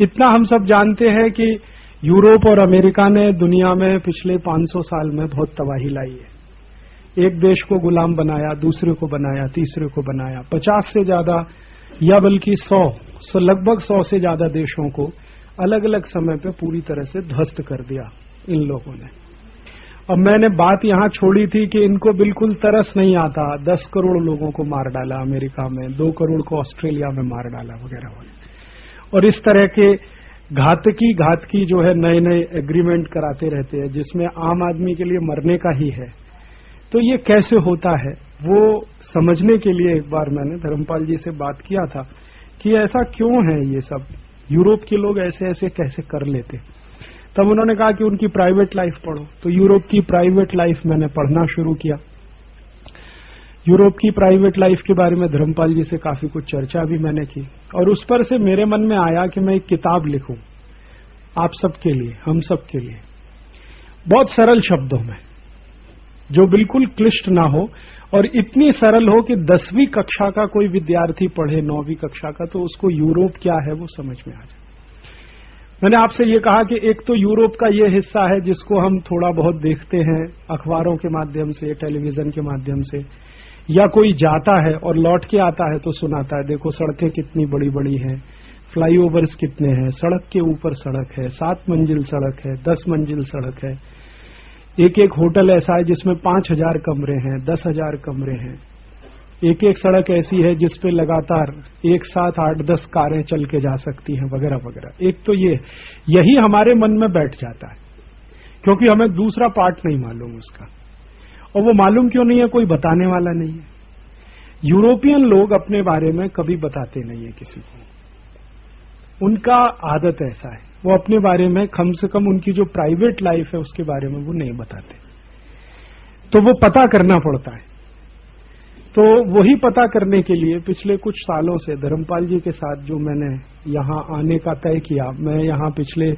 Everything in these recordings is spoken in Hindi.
इतना हम सब जानते हैं कि यूरोप और अमेरिका ने दुनिया में पिछले 500 साल में बहुत तबाही लाई है। एक देश को गुलाम बनाया, दूसरे को बनाया, तीसरे को बनाया, 50 से ज्यादा या बल्कि 100 लगभग 100 से ज्यादा देशों को अलग अलग समय पे पूरी तरह से ध्वस्त कर दिया इन लोगों ने। अब मैंने बात यहां छोड़ी थी कि इनको बिल्कुल तरस नहीं आता, 10 करोड़ लोगों को मार डाला अमेरिका में, 2 करोड़ को ऑस्ट्रेलिया में मार डाला वगैरह वगैरह, और इस तरह के घातकी जो है नए नए एग्रीमेंट कराते रहते हैं जिसमें आम आदमी के लिए मरने का ही है। तो ये कैसे होता है वो समझने के लिए एक बार मैंने धर्मपाल जी से बात किया था कि ऐसा क्यों है, ये सब यूरोप के लोग ऐसे ऐसे कैसे कर लेते। तब उन्होंने कहा कि उनकी प्राइवेट लाइफ पढ़ो। तो यूरोप की प्राइवेट लाइफ मैंने पढ़ना शुरू किया। यूरोप की प्राइवेट लाइफ के बारे में धर्मपाल जी से काफी कुछ चर्चा भी मैंने की, और उस पर से मेरे मन में आया कि मैं एक किताब लिखूं आप सबके लिए, हम सबके लिए, बहुत सरल शब्दों में, जो बिल्कुल क्लिष्ट ना हो और इतनी सरल हो कि 10वीं कक्षा का कोई विद्यार्थी पढ़े, 9वीं कक्षा का, तो उसको यूरोप क्या है वो समझ में आ जाए। मैंने आपसे ये कहा कि एक तो यूरोप का ये हिस्सा है जिसको हम थोड़ा बहुत देखते हैं अखबारों के माध्यम से, टेलीविजन के माध्यम से, या कोई जाता है और लौट के आता है तो सुनाता है, देखो सड़कें कितनी बड़ी बड़ी हैं, फ्लाईओवर्स कितने हैं, सड़क के ऊपर सड़क है, 7 मंजिल सड़क है, 10 मंजिल सड़क है, एक एक होटल ऐसा है जिसमें 5000 कमरे हैं, 10,000 कमरे हैं, एक एक सड़क ऐसी है जिसपे लगातार एक साथ 8-10 कारें चल के जा सकती हैं वगैरह वगैरह। एक तो यही हमारे मन में बैठ जाता है क्योंकि हमें दूसरा पार्ट नहीं मालूम उसका, और वो मालूम क्यों नहीं है, कोई बताने वाला नहीं है। यूरोपियन लोग अपने बारे में कभी बताते नहीं है किसी को, उनका आदत ऐसा है, वो अपने बारे में कम से कम उनकी जो प्राइवेट लाइफ है उसके बारे में वो नहीं बताते, तो वो पता करना पड़ता है। तो वही पता करने के लिए पिछले कुछ सालों से धर्मपाल जी के साथ जो मैंने यहां आने का तय किया, मैं यहां पिछले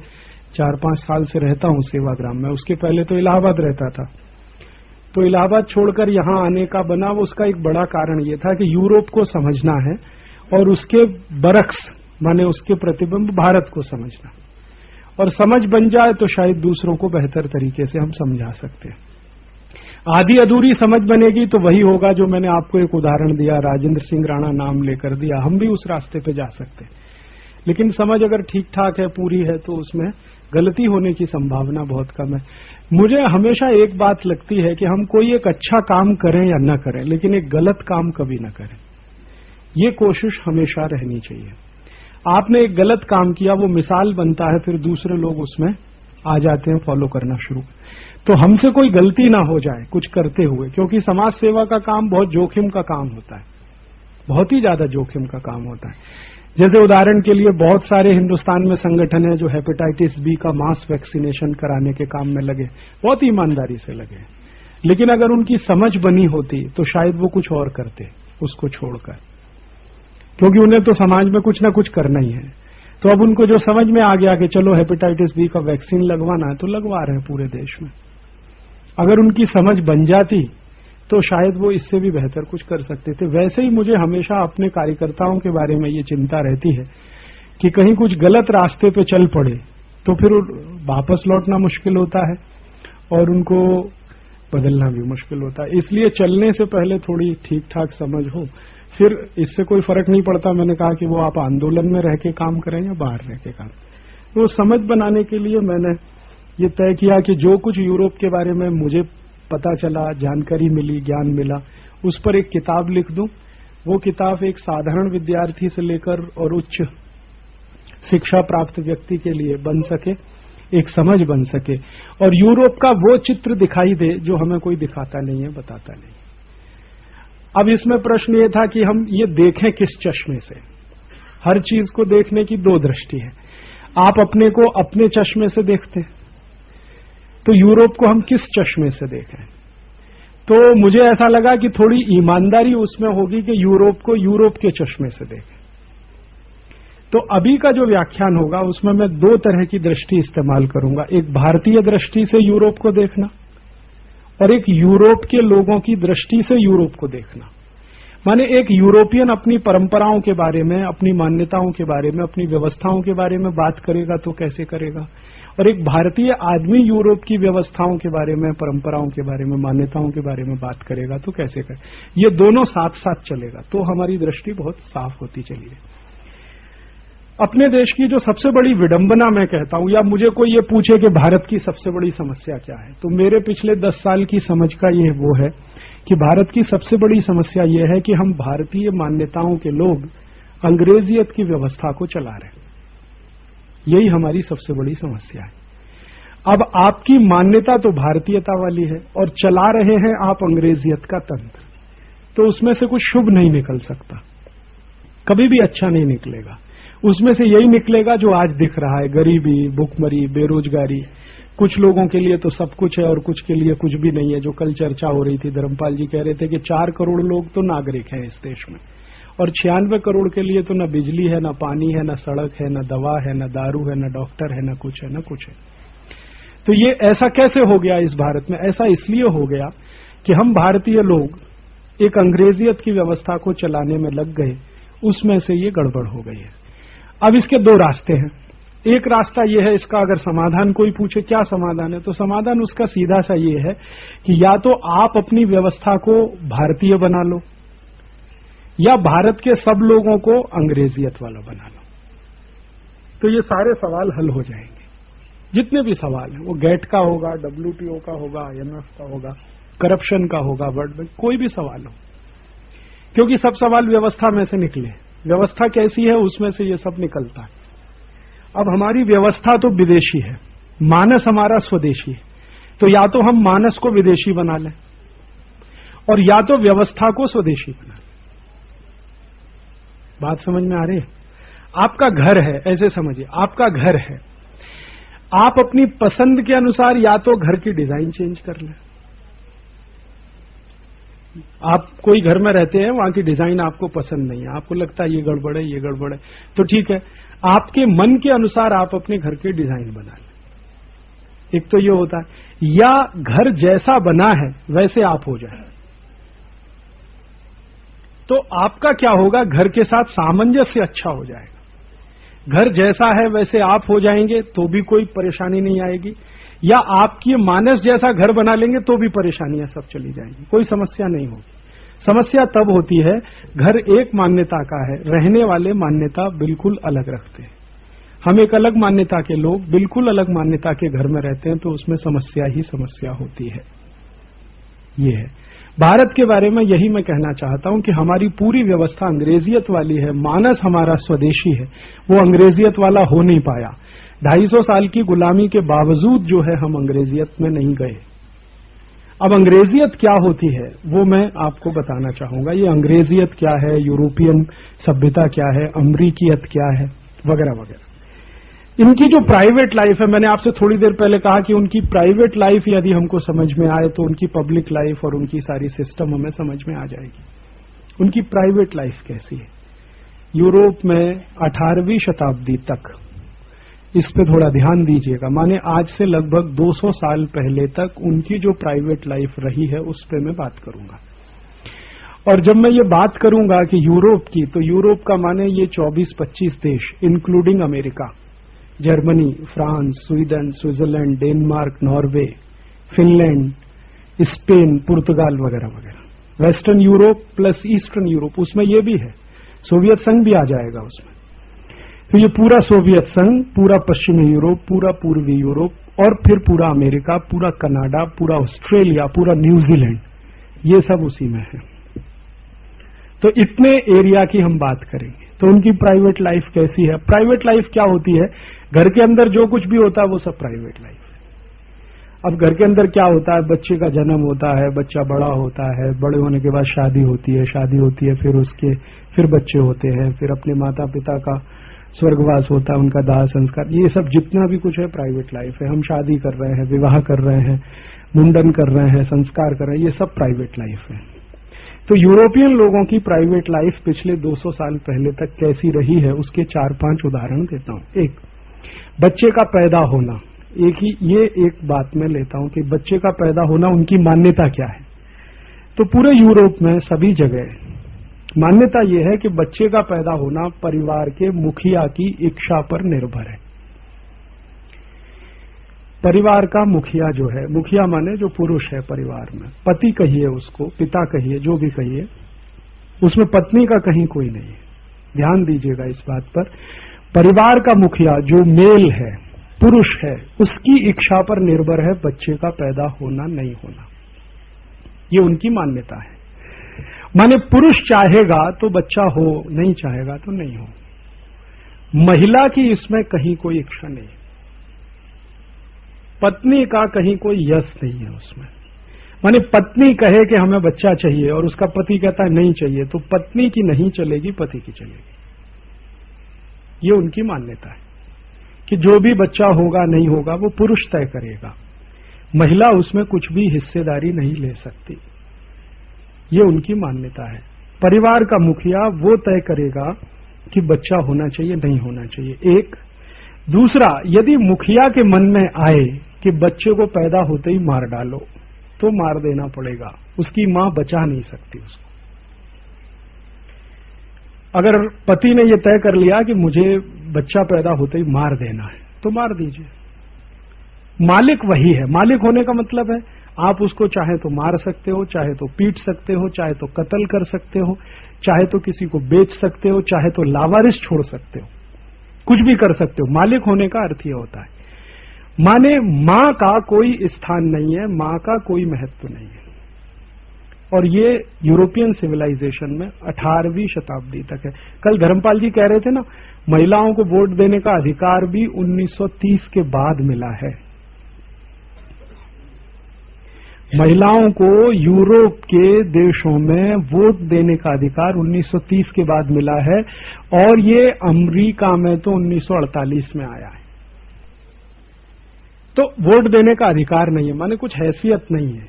4-5 साल से रहता हूं सेवाग्राम में, उसके पहले तो इलाहाबाद रहता था, तो इलाहाबाद छोड़कर यहां आने का बना वो उसका एक बड़ा कारण ये था कि यूरोप को समझना है और उसके बरक्स माने उसके प्रतिबिंब भारत को समझना, और समझ बन जाए तो शायद दूसरों को बेहतर तरीके से हम समझा सकते हैं। आधी अधूरी समझ बनेगी तो वही होगा जो मैंने आपको एक उदाहरण दिया, राजेंद्र सिंह राणा नाम लेकर दिया, हम भी उस रास्ते पे जा सकते हैं, लेकिन समझ अगर ठीक ठाक है, पूरी है, तो उसमें गलती होने की संभावना बहुत कम है। मुझे हमेशा एक बात लगती है कि हम कोई एक अच्छा काम करें या न करें, लेकिन एक गलत काम कभी न करें, ये कोशिश हमेशा रहनी चाहिए। आपने एक गलत काम किया, वो मिसाल बनता है, फिर दूसरे लोग उसमें आ जाते हैं, फॉलो करना शुरू। तो हमसे कोई गलती ना हो जाए कुछ करते हुए, क्योंकि समाज सेवा का काम बहुत जोखिम का काम होता है, बहुत ही ज्यादा जोखिम का काम होता है। जैसे उदाहरण के लिए बहुत सारे हिंदुस्तान में संगठन है जो हेपेटाइटिस बी का मास वैक्सीनेशन कराने के काम में लगे, बहुत ईमानदारी से लगे, लेकिन अगर उनकी समझ बनी होती तो शायद वो कुछ और करते उसको छोड़कर, क्योंकि उन्हें तो समाज में कुछ ना कुछ करना ही है। तो अब उनको जो समझ में आ गया कि चलो हेपेटाइटिस बी का वैक्सीन लगवाना है तो लगवा रहे हैं पूरे देश में, अगर उनकी समझ बन जाती तो शायद वो इससे भी बेहतर कुछ कर सकते थे। वैसे ही मुझे हमेशा अपने कार्यकर्ताओं के बारे में ये चिंता रहती है कि कहीं कुछ गलत रास्ते पे चल पड़े तो फिर वापस लौटना मुश्किल होता है और उनको बदलना भी मुश्किल होता है। इसलिए चलने से पहले थोड़ी ठीक ठाक समझ हो, फिर इससे कोई फर्क नहीं पड़ता। मैंने कहा कि वो आप आंदोलन में रह के काम करें या बाहर रह के काम, तो समझ बनाने के लिए मैंने ये तय किया कि जो कुछ यूरोप के बारे में मुझे पता चला, जानकारी मिली, ज्ञान मिला, उस पर एक किताब लिख दूं। वो किताब एक साधारण विद्यार्थी से लेकर और उच्च शिक्षा प्राप्त व्यक्ति के लिए बन सके, एक समझ बन सके, और यूरोप का वो चित्र दिखाई दे जो हमें कोई दिखाता नहीं है, बताता नहीं। अब इसमें प्रश्न ये था कि हम ये देखें किस चश्मे से। हर चीज को देखने की 2 दृष्टि है। आप अपने को अपने चश्मे से देखते हैं, तो यूरोप को हम किस चश्मे से देखें। तो मुझे ऐसा लगा कि थोड़ी ईमानदारी उसमें होगी कि यूरोप को यूरोप के चश्मे से देखें। तो अभी का जो व्याख्यान होगा उसमें मैं 2 तरह की दृष्टि इस्तेमाल करूंगा, एक भारतीय दृष्टि से यूरोप को देखना और एक यूरोप के लोगों की दृष्टि से यूरोप को देखना। माने एक यूरोपियन अपनी परंपराओं के बारे में, अपनी मान्यताओं के बारे में, अपनी व्यवस्थाओं के बारे में बात करेगा तो कैसे करेगा, और एक भारतीय आदमी यूरोप की व्यवस्थाओं के बारे में, परंपराओं के बारे में, मान्यताओं के बारे में बात करेगा तो कैसे करे। ये दोनों साथ साथ चलेगा तो हमारी दृष्टि बहुत साफ होती चली है। अपने देश की जो सबसे बड़ी विडंबना मैं कहता हूं, या मुझे कोई ये पूछे कि भारत की सबसे बड़ी समस्या क्या है, तो मेरे पिछले 10 साल की समझ का ये वो है कि भारत की सबसे बड़ी समस्या ये है कि हम भारतीय मान्यताओं के लोग अंग्रेजियत की व्यवस्था को चला रहे हैं। यही हमारी सबसे बड़ी समस्या है। अब आपकी मान्यता तो भारतीयता वाली है और चला रहे हैं आप अंग्रेजियत का तंत्र, तो उसमें से कुछ शुभ नहीं निकल सकता, कभी भी अच्छा नहीं निकलेगा। उसमें से यही निकलेगा जो आज दिख रहा है, गरीबी, भुखमरी, बेरोजगारी। कुछ लोगों के लिए तो सब कुछ है और कुछ के लिए कुछ भी नहीं है। जो कल चर्चा हो रही थी, धर्मपाल जी कह रहे थे कि 4 करोड़ लोग तो नागरिक हैं इस देश में, और 96 करोड़ के लिए तो न बिजली है, न पानी है, न सड़क है, न दवा है, न दारू है, न डॉक्टर है, न कुछ है, न कुछ है। तो ये ऐसा कैसे हो गया इस भारत में? ऐसा इसलिए हो गया कि हम भारतीय लोग एक अंग्रेजियत की व्यवस्था को चलाने में लग गए, उसमें से ये गड़बड़ हो गई है। अब इसके 2 रास्ते हैं। एक रास्ता यह है, इसका अगर समाधान कोई पूछे क्या समाधान है, तो समाधान उसका सीधा सा ये है कि या तो आप अपनी व्यवस्था को भारतीय बना लो, या भारत के सब लोगों को अंग्रेजियत वाला बना लो। तो ये सारे सवाल हल हो जाएंगे। जितने भी सवाल हैं, वो गेट का होगा, WTO का होगा, IMF का होगा, करप्शन का होगा, वर्ल्ड बैंक, कोई भी सवाल हो, क्योंकि सब सवाल व्यवस्था में से निकले। व्यवस्था कैसी है उसमें से ये सब निकलता है। अब हमारी व्यवस्था तो विदेशी है, मानस हमारा स्वदेशी है, तो या तो हम मानस को विदेशी बना लें और या तो व्यवस्था को स्वदेशी बना लें। बात समझ में आ रही है? आपका घर है, ऐसे समझिए, आपका घर है, आप अपनी पसंद के अनुसार या तो घर की डिजाइन चेंज कर लें। आप कोई घर में रहते हैं, वहां की डिजाइन आपको पसंद नहीं है, आपको लगता है ये गड़बड़ है, ये गड़बड़ है, तो ठीक है, आपके मन के अनुसार आप अपने घर की डिजाइन बना लें। एक तो ये होता है, या घर जैसा बना है वैसे आप हो जाए। तो आपका क्या होगा, घर के साथ सामंजस्य अच्छा हो जाएगा। घर जैसा है वैसे आप हो जाएंगे तो भी कोई परेशानी नहीं आएगी, या आपकी मानस जैसा घर बना लेंगे तो भी परेशानियां सब चली जाएंगी, कोई समस्या नहीं होगी। समस्या तब होती है, घर एक मान्यता का है, रहने वाले मान्यता बिल्कुल अलग रखते हैं। हम एक अलग मान्यता के लोग बिल्कुल अलग मान्यता के घर में रहते हैं, तो उसमें समस्या ही समस्या होती है। ये है भारत के बारे में, यही मैं कहना चाहता हूं कि हमारी पूरी व्यवस्था अंग्रेजियत वाली है, मानस हमारा स्वदेशी है, वो अंग्रेजियत वाला हो नहीं पाया। 250 साल की गुलामी के बावजूद जो है हम अंग्रेजियत में नहीं गए। अब अंग्रेजियत क्या होती है वो मैं आपको बताना चाहूंगा। ये अंग्रेजियत क्या है, यूरोपियन सभ्यता क्या है, अमरीकियत क्या है, वगैरह वगैरह। इनकी जो प्राइवेट लाइफ है, मैंने आपसे थोड़ी देर पहले कहा कि उनकी प्राइवेट लाइफ यदि हमको समझ में आए तो उनकी पब्लिक लाइफ और उनकी सारी सिस्टम हमें समझ में आ जाएगी। उनकी प्राइवेट लाइफ कैसी है। यूरोप में 18वीं शताब्दी तक, इस पे थोड़ा ध्यान दीजिएगा, माने आज से लगभग 200 साल पहले तक उनकी जो प्राइवेट लाइफ रही है उस पे मैं बात करूंगा। और जब मैं ये बात करूंगा कि यूरोप की, तो यूरोप का माने ये 24-25 देश including America, Germany, France, Sweden, Switzerland, Denmark, Norway, Finland, Spain, पुर्तगाल वगैरह वगैरह। Western Europe plus eastern Europe, उसमें ये भी है, सोवियत संघ भी आ जाएगा उसमें। तो ये पूरा सोवियत संघ, पूरा पश्चिमी यूरोप, पूरा पूर्वी यूरोप और फिर पूरा अमेरिका, पूरा कनाडा, पूरा ऑस्ट्रेलिया, पूरा न्यूजीलैंड, ये सब उसी में है। तो इतने एरिया की हम बात करेंगे। तो उनकी प्राइवेट लाइफ कैसी है। प्राइवेट लाइफ क्या होती है, घर के अंदर जो कुछ भी होता है वो सब प्राइवेट लाइफ है। अब घर के अंदर क्या होता है, बच्चे का जन्म होता है, बच्चा बड़ा होता है, बड़े होने के बाद शादी होती है, फिर बच्चे होते हैं, फिर अपने माता पिता का स्वर्गवास होता है, उनका दाह संस्कार, ये सब जितना भी कुछ है प्राइवेट लाइफ है। हम शादी कर रहे हैं, विवाह कर रहे हैं, मुंडन कर रहे हैं, संस्कार कर रहे हैं, ये सब प्राइवेट लाइफ है। तो यूरोपियन लोगों की प्राइवेट लाइफ पिछले 200 साल पहले तक कैसी रही है उसके 4-5 उदाहरण देता हूं। एक, बच्चे का पैदा होना। एक बात मैं लेता हूं कि बच्चे का पैदा होना उनकी मान्यता क्या है। तो पूरे यूरोप में सभी जगह मान्यता यह है कि बच्चे का पैदा होना परिवार के मुखिया की इच्छा पर निर्भर है। परिवार का मुखिया जो है, मुखिया माने जो पुरुष है परिवार में, पति कहिए उसको, पिता कहिए, जो भी कहिए, उसमें पत्नी का कहीं कोई नहीं है। ध्यान दीजिएगा इस बात पर। परिवार का मुखिया जो मेल है, पुरुष है, उसकी इच्छा पर निर्भर है बच्चे का पैदा होना नहीं होना। ये उनकी मान्यता है। माने पुरुष चाहेगा तो बच्चा हो, नहीं चाहेगा तो नहीं हो। महिला की इसमें कहीं कोई इच्छा नहीं, पत्नी का कहीं कोई यश नहीं है उसमें। माने पत्नी कहे कि हमें बच्चा चाहिए और उसका पति कहता है नहीं चाहिए, तो पत्नी की नहीं चलेगी, पति की चलेगी। ये उनकी मान्यता है कि जो भी बच्चा होगा नहीं होगा वो पुरुष तय करेगा, महिला उसमें कुछ भी हिस्सेदारी नहीं ले सकती। ये उनकी मान्यता है। परिवार का मुखिया वो तय करेगा कि बच्चा होना चाहिए नहीं होना चाहिए। एक दूसरा, यदि मुखिया के मन में आए कि बच्चे को पैदा होते ही मार डालो, तो मार देना पड़ेगा, उसकी मां बचा नहीं सकती उसको। अगर पति ने यह तय कर लिया कि मुझे बच्चा पैदा होते ही मार देना है, तो मार दीजिए। मालिक वही है। मालिक होने का मतलब है आप उसको चाहे तो मार सकते हो, चाहे तो पीट सकते हो, चाहे तो कत्ल कर सकते हो, चाहे तो किसी को बेच सकते हो, चाहे तो लावारिस छोड़ सकते हो, कुछ भी कर सकते हो। मालिक होने का अर्थ यह होता है। माने मां का कोई स्थान नहीं है, मां का कोई महत्व नहीं है। और ये यूरोपियन सिविलाइजेशन में 18वीं शताब्दी तक है। कल धर्मपाल जी कह रहे थे ना, महिलाओं को वोट देने का अधिकार भी 1930 के बाद मिला है। महिलाओं को यूरोप के देशों में वोट देने का अधिकार 1930 के बाद मिला है, और ये अमेरिका में तो 1948 में आया है। तो वोट देने का अधिकार नहीं है, माने कुछ हैसियत नहीं है,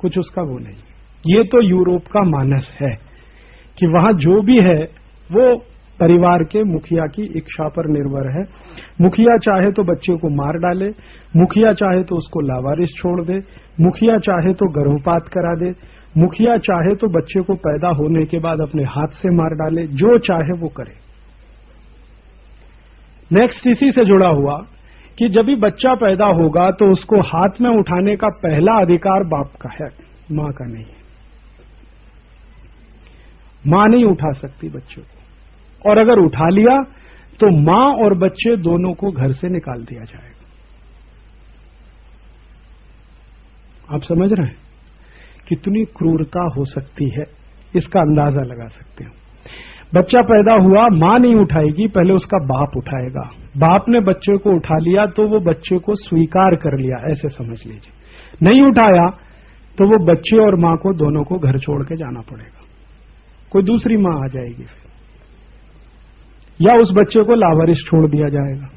कुछ उसका वो नहीं। ये तो यूरोप का मानस है कि वहां जो भी है वो परिवार के मुखिया की इच्छा पर निर्भर है। मुखिया चाहे तो बच्चे को मार डाले, मुखिया चाहे तो उसको लावारिस छोड़ दे, मुखिया चाहे तो गर्भपात करा दे, मुखिया चाहे तो बच्चे को पैदा होने के बाद अपने हाथ से मार डाले, जो चाहे वो करे। नेक्स्ट इसी से जुड़ा हुआ कि जब भी बच्चा पैदा होगा तो उसको हाथ में उठाने का पहला अधिकार बाप का है, मां का नहीं है। मां नहीं उठा सकती बच्चे को, और अगर उठा लिया तो मां और बच्चे दोनों को घर से निकाल दिया जाएगा। आप समझ रहे हैं कितनी क्रूरता हो सकती है, इसका अंदाजा लगा सकते हैं। बच्चा पैदा हुआ, मां नहीं उठाएगी, पहले उसका बाप उठाएगा। बाप ने बच्चे को उठा लिया तो वो बच्चे को स्वीकार कर लिया, ऐसे समझ लीजिए। नहीं उठाया तो वो बच्चे और मां को दोनों को घर छोड़ के जाना पड़ेगा, कोई दूसरी मां आ जाएगी, या उस बच्चे को लावारिस छोड़ दिया जाएगा।